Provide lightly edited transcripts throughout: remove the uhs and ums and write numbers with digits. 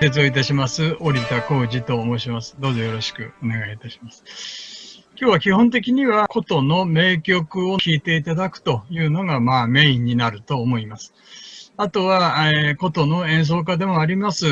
解説をいたします、折田浩二と申します。どうぞよろしくお願いいたします。今日は基本的には琴の名曲を聴いていただくというのがメインになると思います。あとは、琴の演奏家でもあります、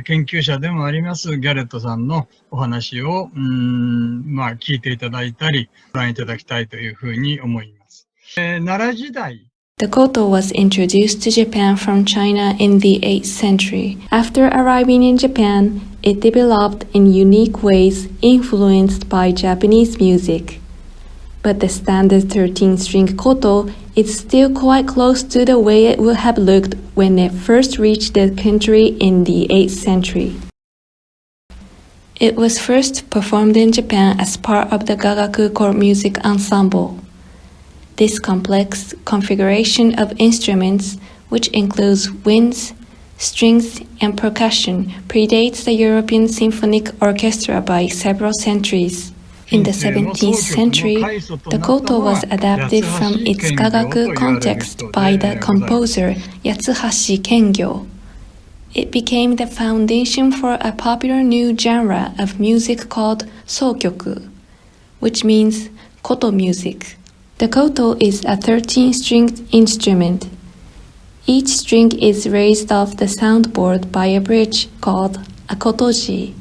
研究者でもありますギャレットさんのお話を聞いていただいたりご覧いただきたいというふうに思います。奈良時代The koto was introduced to Japan from China in the 8th century. After arriving in Japan, it developed in unique ways influenced by Japanese music. But the standard 13-string koto is still quite close to the way it would have looked when it first reached the country in the 8th century. It was first performed in Japan as part of the Gagaku court music ensemble.This complex configuration of instruments, which includes winds, strings, and percussion, predates the European symphonic orchestra by several centuries. In the 17th century, the koto was adapted from its gagaku context by the composer Yatsuhashi Kengyo. It became the foundation for a popular new genre of music called soukyoku, which means koto music.The koto is a 13-stringed instrument. Each string is raised off the soundboard by a bridge called a kotoji,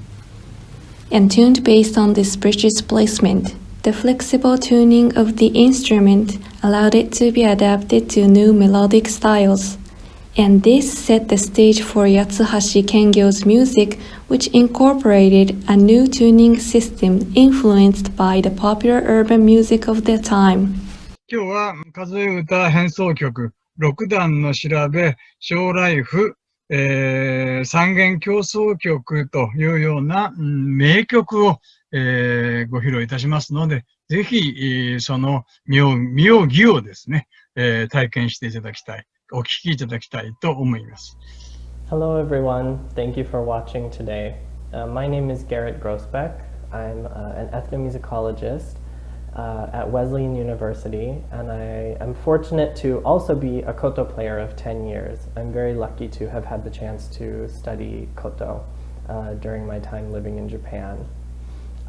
and tuned based on this bridge's placement. The flexible tuning of the instrument allowed it to be adapted to new melodic styles, and this set the stage for Yatsuhashi Kengyo's music, which incorporated a new tuning system influenced by the popular urban music of the time.今日は数え歌変奏曲、Rokudanの調べ、Shoraifu、三元競争曲というような名曲を、ご披露いたしますので、ぜひ、その妙義をですね、体験していただきたい、お聴きいただきたいと思います。Hello everyone, thank you for watching today. My name is Garrett Groesbeck. I'm an ethnomusicologist.at Wesleyan University, and I am fortunate to also be a koto player of 10 years. I'm very lucky to have had the chance to study koto during my time living in Japan.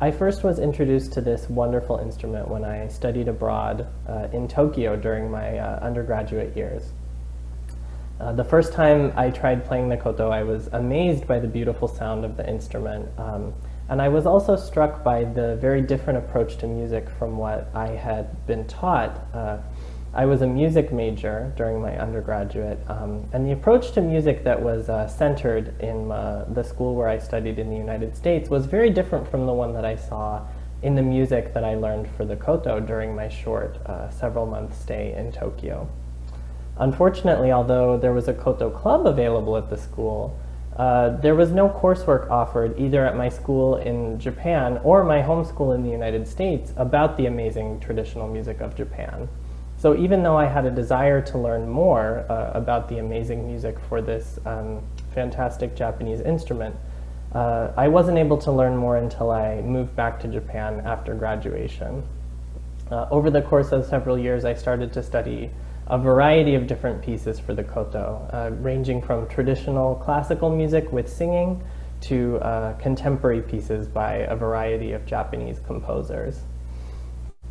I first was introduced to this wonderful instrument when I studied abroad in Tokyo during my undergraduate years. The first time I tried playing the koto, I was amazed by the beautiful sound of the instrument.And I was also struck by the very different approach to music from what I had been taught. I was a music major during my undergraduate, and the approach to music that was centered in the school where I studied in the United States was very different from the one that I saw in the music that I learned for the koto during my short several-month stay in Tokyo. Unfortunately, although there was a koto club available at the school,there was no coursework offered either at my school in Japan or my home school in the United States about the amazing traditional music of Japan. So even though I had a desire to learn more about the amazing music for this fantastic Japanese instrument, I wasn't able to learn more until I moved back to Japan after graduation. Over the course of several years, I started to study a variety of different pieces for the koto, ranging from traditional classical music with singing to contemporary pieces by a variety of Japanese composers.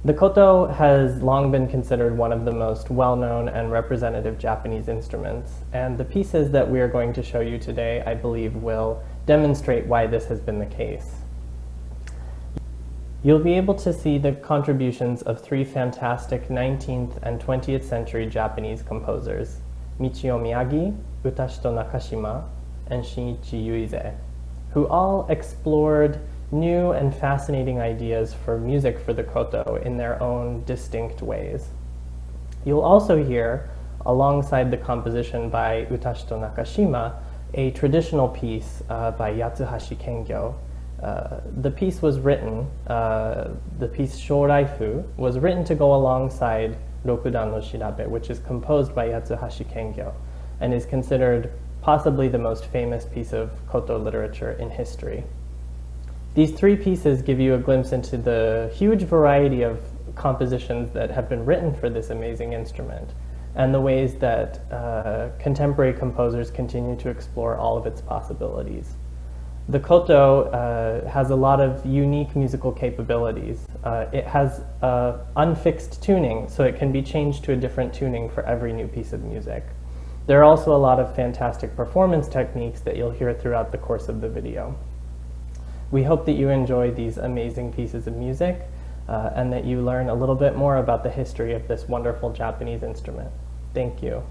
The koto has long been considered one of the most well-known and representative Japanese instruments, and the pieces that we are going to show you today, I believe, will demonstrate why this has been the case.You'll be able to see the contributions of three fantastic 19th and 20th century Japanese composers, Michio Miyagi, Utashito Nakashima, and Shinichi Yuize, who all explored new and fascinating ideas for music for the koto in their own distinct ways. You'll also hear, alongside the composition by Utashito Nakashima, a traditional piece by Yatsuhashi Kengyo.The piece was written, the piece Shoraifu, was written to go alongside Rokudan no shirabe, which is composed by Yatsuhashi Kengyo, and is considered possibly the most famous piece of koto literature in history. These three pieces give you a glimpse into the huge variety of compositions that have been written for this amazing instrument, and the ways that contemporary composers continue to explore all of its possibilities. The koto has a lot of unique musical capabilities. It has unfixed tuning, so it can be changed to a different tuning for every new piece of music. There are also a lot of fantastic performance techniques that you'll hear throughout the course of the video. We hope that you enjoy these amazing pieces of music and that you learn a little bit more about the history of this wonderful Japanese instrument. Thank you.